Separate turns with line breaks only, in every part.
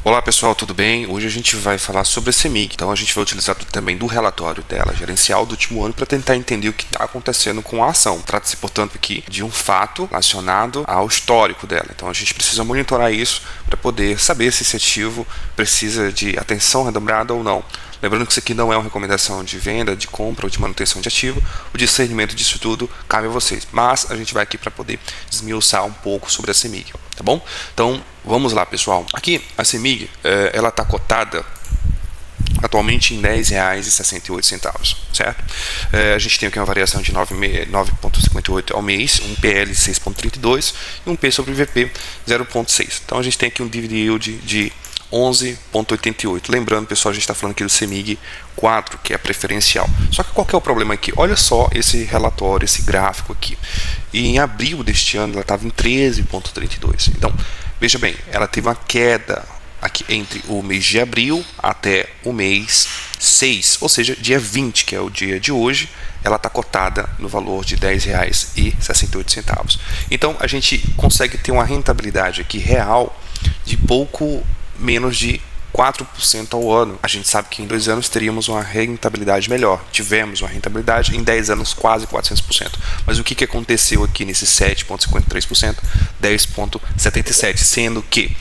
Olá pessoal, tudo bem? Hoje a gente vai falar sobre a CEMIG, então a gente vai utilizar também do relatório dela, gerencial do último ano, para tentar entender o que está acontecendo com a ação. Trata-se, portanto, aqui de um fato relacionado ao histórico dela, então a gente precisa monitorar isso para poder saber se esse ativo precisa de atenção redobrada ou não. Lembrando que isso aqui não é uma recomendação de venda, de compra ou de manutenção de ativo, o discernimento disso tudo cabe a vocês, mas a gente vai aqui para poder desmiuçar um pouco sobre a CEMIG, tá bom? Então vamos lá pessoal, aqui a CEMIG ela está cotada atualmente em R$ 10,68, certo? A gente tem aqui uma variação de 9,58 ao mês, um PL de 6,32 e um P sobre VP 0,6. Então a gente tem aqui um dividend yield de 11,88. Lembrando, pessoal, a gente está falando aqui do CEMIG 4, que é preferencial. Só que qual que é o problema aqui? Olha só esse relatório, esse gráfico aqui. E em abril deste ano ela estava em 13,32. Então, veja bem, ela teve uma queda aqui entre o mês de abril até o mês 6, ou seja, dia 20, que é o dia de hoje, ela está cotada no valor de R$ 10,68. Então, a gente consegue ter uma rentabilidade aqui real de pouco menos de 4% ao ano. A gente sabe que em 2 anos teríamos uma rentabilidade melhor. Tivemos uma rentabilidade em 10 anos quase 400%. Mas o que aconteceu aqui nesse 7,53%? 10,77%, sendo que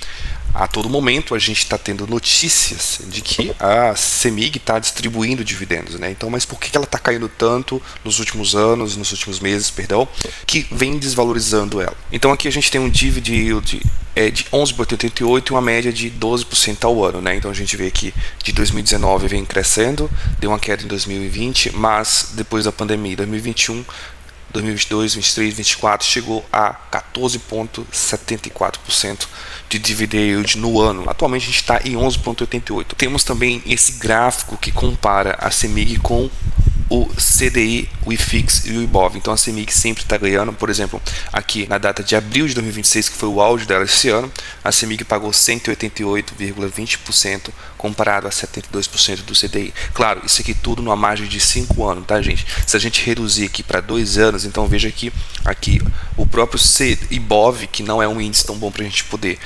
a todo momento a gente está tendo notícias de que a CEMIG está distribuindo dividendos, né? Então, mas por que ela está caindo tanto nos últimos anos, nos últimos meses, perdão, que vem desvalorizando ela? Então aqui a gente tem um dividend yield de 11,88 e uma média de 12% ao ano, né? Então a gente vê que de 2019 vem crescendo, deu uma queda em 2020, mas depois da pandemia, 2021, 2022, 2023, 2024 chegou a 14,74% de dividend yield no ano. Atualmente a gente está em 11,88. Temos também esse gráfico que compara a CEMIG com o CDI, o IFIX e o IBOV. Então a CEMIG sempre está ganhando. Por exemplo, aqui na data de abril de 2026, que foi o auge dela esse ano, a CEMIG pagou 188,20% comparado a 72% do CDI. Claro, isso aqui tudo numa margem de 5 anos, tá, gente? Se a gente reduzir aqui para 2 anos, então veja aqui o próprio IBOV, que não é um índice tão bom para a gente poder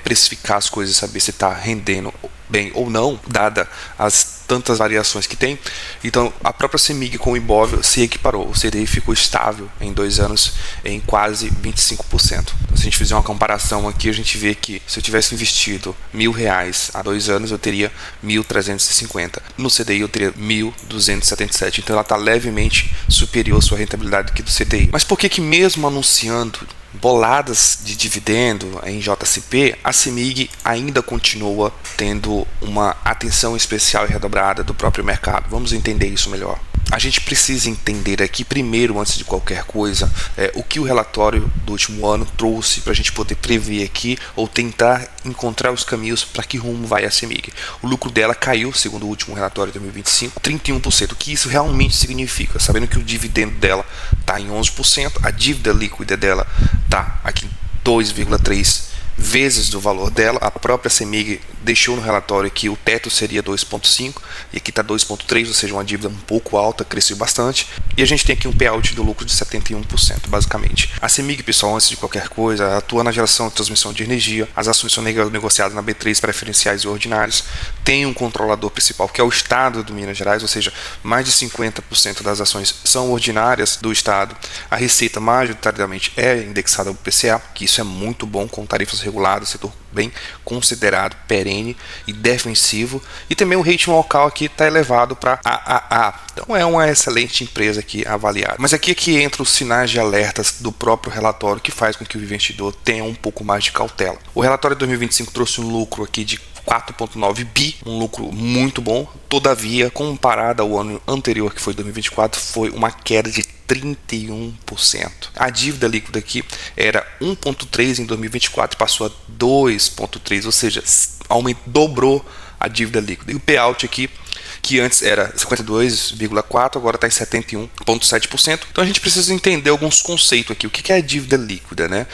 precificar as coisas e saber se está rendendo bem ou não, dada as tantas variações que tem. Então a própria CEMIG com o IBOV se equiparou, o CDI ficou estável em 2 anos em quase 25%. Então, se a gente fizer uma comparação aqui, a gente vê que se eu tivesse investido R$1.000 há 2 anos, eu teria 1.350. No CDI eu teria 1.277. Então ela está levemente superior à sua rentabilidade aqui do CDI. Mas por que mesmo anunciando boladas de dividendo em JCP, a CEMIG ainda continua tendo uma atenção especial e redobrada do próprio mercado? Vamos entender isso melhor. A gente precisa entender aqui primeiro, antes de qualquer coisa, o que o relatório do último ano trouxe para a gente poder prever aqui ou tentar encontrar os caminhos para que rumo vai a CEMIG. O lucro dela caiu, segundo o último relatório de 2025, 31%. O que isso realmente significa? Sabendo que o dividendo dela está em 11%, a dívida líquida dela está aqui em 2,3 vezes do valor dela. A própria CEMIG deixou no relatório que o teto seria 2,5 e aqui está 2,3, ou seja, uma dívida um pouco alta, cresceu bastante. E a gente tem aqui um payout do lucro de 71%, basicamente. A CEMIG, pessoal, antes de qualquer coisa, atua na geração e transmissão de energia. As ações são negociadas na B3 preferenciais e ordinários. Tem um controlador principal, que é o Estado do Minas Gerais, ou seja, mais de 50% das ações são ordinárias do Estado. A receita majoritariamente é indexada ao PCA, que isso é muito bom, com tarifas reguladas, setor bem considerado, perene e defensivo, e também o rating local aqui está elevado para AAA, então é uma excelente empresa aqui avaliada. Mas aqui é que entram os sinais de alertas do próprio relatório, que faz com que o investidor tenha um pouco mais de cautela. O relatório de 2025 trouxe um lucro aqui de 4,9 bi, um lucro muito bom. Todavia, comparado ao ano anterior, que foi 2024, foi uma queda de 31%. A dívida líquida aqui era 1,3 em 2024 e passou a 2,3, ou seja, dobrou a dívida líquida. E o payout aqui que antes era 52,4%, agora está em 71,7%. Então a gente precisa entender alguns conceitos aqui. O que é a dívida líquida, né?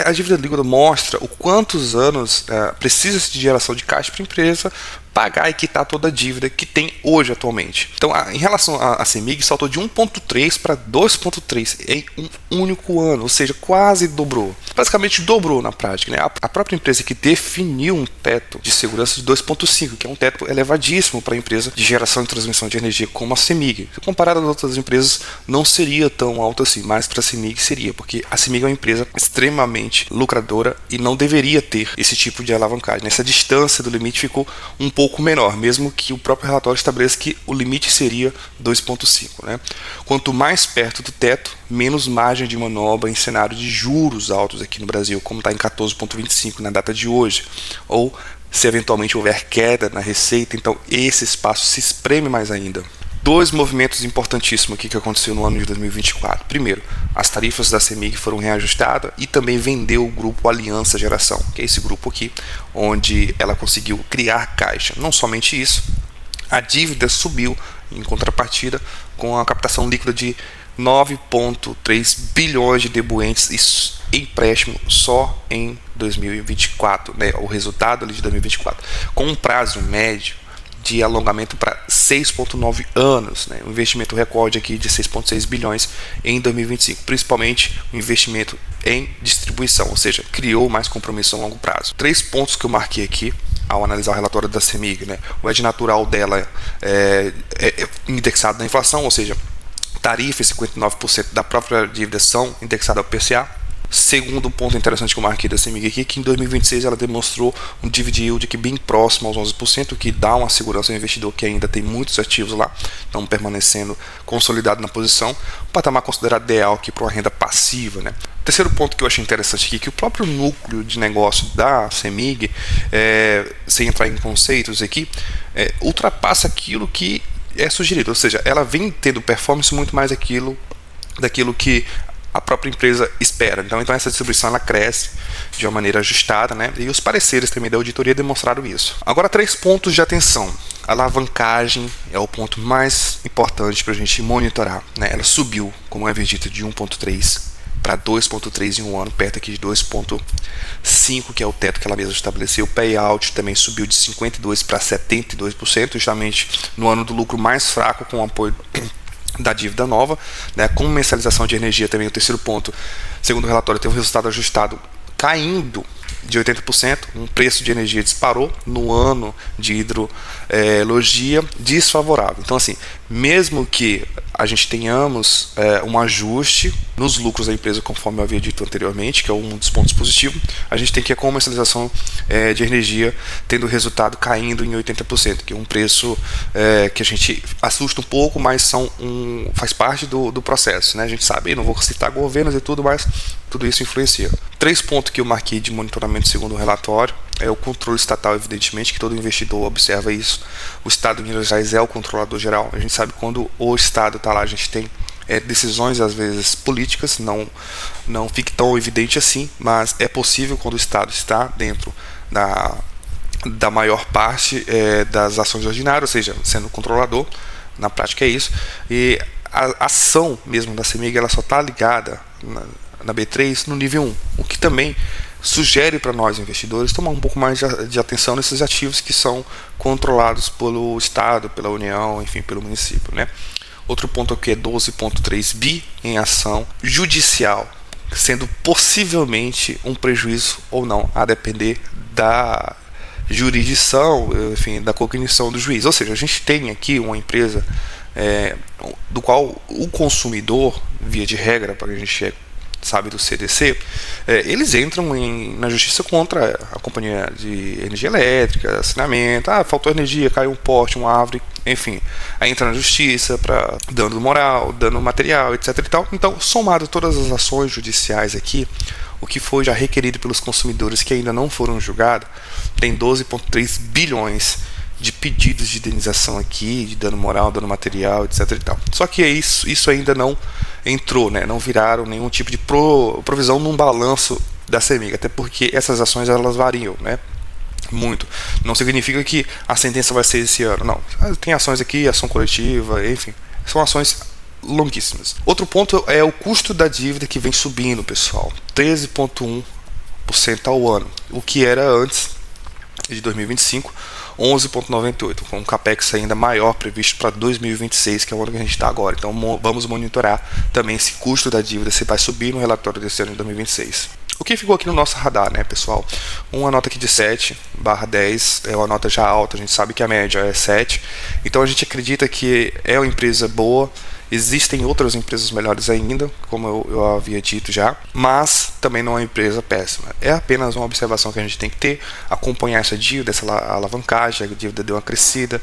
A dívida líquida mostra o quantos anos precisa de geração de caixa para a empresa pagar e quitar toda a dívida que tem hoje atualmente. Então, em relação à CEMIG, saltou de 1,3 para 2,3 em um único ano, ou seja, quase dobrou. Basicamente dobrou na prática, né? A própria empresa que definiu um teto de segurança de 2,5, que é um teto elevadíssimo para a empresa de geração e transmissão de energia como a CEMIG. Comparado às outras empresas, não seria tão alto assim, mas para a CEMIG seria, porque a CEMIG é uma empresa extremamente lucradora e não deveria ter esse tipo de alavancagem. Essa distância do limite ficou um pouco menor, mesmo que o próprio relatório estabeleça que o limite seria 2,5, né? Quanto mais perto do teto, menos margem de manobra em cenário de juros altos aqui no Brasil, como está em 14,25 na data de hoje, ou se eventualmente houver queda na receita, então esse espaço se espreme mais ainda. Dois movimentos importantíssimos aqui que aconteceu no ano de 2024. Primeiro, as tarifas da CEMIG foram reajustadas e também vendeu o grupo Aliança Geração, que é esse grupo aqui, onde ela conseguiu criar caixa. Não somente isso, a dívida subiu em contrapartida com a captação líquida de 9,3 bilhões de debuentes e empréstimo só em 2024, né? O resultado ali de 2024, com um prazo médio de alongamento para 6,9 anos, né? Um investimento recorde aqui de 6,6 bilhões em 2025, principalmente o investimento em distribuição, ou seja, criou mais compromisso a longo prazo. 3 pontos que eu marquei aqui ao analisar o relatório da CEMIG, né? O hedge natural dela é indexado na inflação, ou seja, tarifa e 59% da própria dívida são indexadas ao PCA. Segundo ponto interessante que eu marquei da CEMIG aqui, que em 2026 ela demonstrou um dividend yield aqui bem próximo aos 11%, que dá uma segurança ao investidor que ainda tem muitos ativos lá, estão permanecendo consolidado na posição, um patamar considerado ideal aqui para uma renda passiva, né? Terceiro ponto que eu achei interessante aqui, que o próprio núcleo de negócio da CEMIG, sem entrar em conceitos aqui, ultrapassa aquilo que é sugerido, ou seja, ela vem tendo performance muito mais daquilo que a própria empresa espera. Então essa distribuição ela cresce de uma maneira ajustada, né? E os pareceres também da auditoria demonstraram isso. Agora, 3 pontos de atenção. A alavancagem é o ponto mais importante para a gente monitorar, né? Ela subiu, como é dito, de 1,3 para 2,3 em um ano, perto aqui de 2,5, que é o teto que ela mesma estabeleceu. O payout também subiu de 52% para 72%, justamente no ano do lucro mais fraco, com o apoio da dívida nova, né? Com mensalização de energia também. O terceiro ponto, segundo o relatório, teve um resultado ajustado caindo de 80%, um preço de energia disparou no ano de hidrologia desfavorável. Então, assim, mesmo que a gente tenhamos um ajuste nos lucros da empresa, conforme eu havia dito anteriormente, que é um dos pontos positivos, a gente tem que a comercialização de energia tendo o resultado caindo em 80%, que é um preço que a gente assusta um pouco, mas faz parte do processo, né? A gente sabe, não vou citar governos e tudo, mas tudo isso influencia. 3 pontos que eu marquei de monitoramento segundo o relatório é o controle estatal, evidentemente, que todo investidor observa isso. O Estado de Minas Gerais é o controlador geral. A gente sabe que quando o Estado está lá, a gente tem decisões, às vezes, políticas, não fica tão evidente assim, mas é possível quando o Estado está dentro da maior parte das ações ordinárias, ou seja, sendo controlador, na prática é isso. E a ação mesmo da CEMIG, ela só está ligada na B3 no nível 1, o que também sugere para nós investidores tomar um pouco mais de atenção nesses ativos que são controlados pelo Estado, pela União, enfim, pelo município, né? Outro ponto aqui é 12,3 bi em ação judicial, sendo possivelmente um prejuízo ou não, a depender da jurisdição, enfim, da cognição do juiz. Ou seja, a gente tem aqui uma empresa do qual o consumidor, via de regra, para a gente sabe do CDC, eles entram na justiça contra a companhia de energia elétrica, saneamento, faltou energia, caiu um poste, uma árvore, enfim, aí entra na justiça para dano moral, dano material, etc. e tal. Então, somado todas as ações judiciais aqui, o que foi já requerido pelos consumidores que ainda não foram julgados, tem 12,3 bilhões de pedidos de indenização aqui, de dano moral, dano material, etc. e tal. Só que isso ainda não entrou, né? Não viraram nenhum tipo de provisão num balanço da CEMIG, até porque essas ações elas variam, né? Muito. Não significa que a sentença vai ser esse ano, não. Tem ações aqui, ação coletiva, enfim. São ações longuíssimas. Outro ponto é o custo da dívida que vem subindo, pessoal. 13,1% ao ano. O que era antes de 2025, 11,98%, com um capex ainda maior previsto para 2026, que é o ano que a gente está agora. Então vamos monitorar também esse custo da dívida, se vai subir no relatório desse ano de 2026. O que ficou aqui no nosso radar, né, pessoal? Uma nota aqui de 7/10 é uma nota já alta, a gente sabe que a média é 7, então a gente acredita que é uma empresa boa. Existem outras empresas melhores ainda, como eu havia dito já, mas também não é uma empresa péssima. É apenas uma observação que a gente tem que ter, acompanhar essa dívida, essa alavancagem, a dívida deu uma crescida,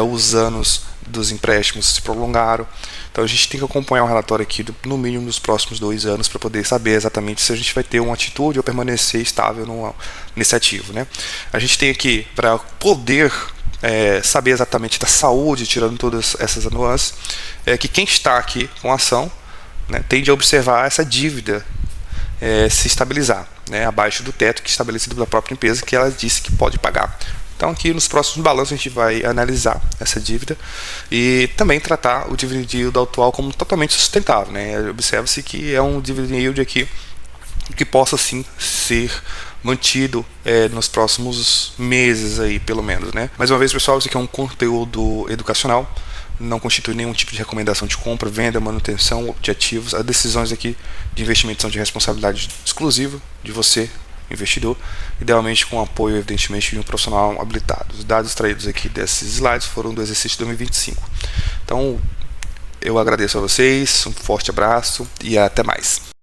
os anos dos empréstimos se prolongaram. Então a gente tem que acompanhar o relatório aqui no mínimo nos próximos 2 anos para poder saber exatamente se a gente vai ter uma atitude ou permanecer estável nesse ativo, né? A gente tem aqui, para poder saber exatamente da saúde, tirando todas essas nuances, que quem está aqui com a ação, né, tende a observar essa dívida se estabilizar, né, abaixo do teto que é estabelecido pela própria empresa, que ela disse que pode pagar. Então aqui nos próximos balanços a gente vai analisar essa dívida e também tratar o dividend yield atual como totalmente sustentável, né? Observa-se que é um dividend yield aqui que possa sim ser mantido nos próximos meses aí, pelo menos, né? Mais uma vez, pessoal, isso aqui é um conteúdo educacional, não constitui nenhum tipo de recomendação de compra, venda, manutenção de ativos. As decisões aqui de investimento são de responsabilidade exclusiva de você, investidor, idealmente com apoio, evidentemente, de um profissional habilitado. Os dados extraídos aqui desses slides foram do exercício 2025. Então, eu agradeço a vocês, um forte abraço e até mais.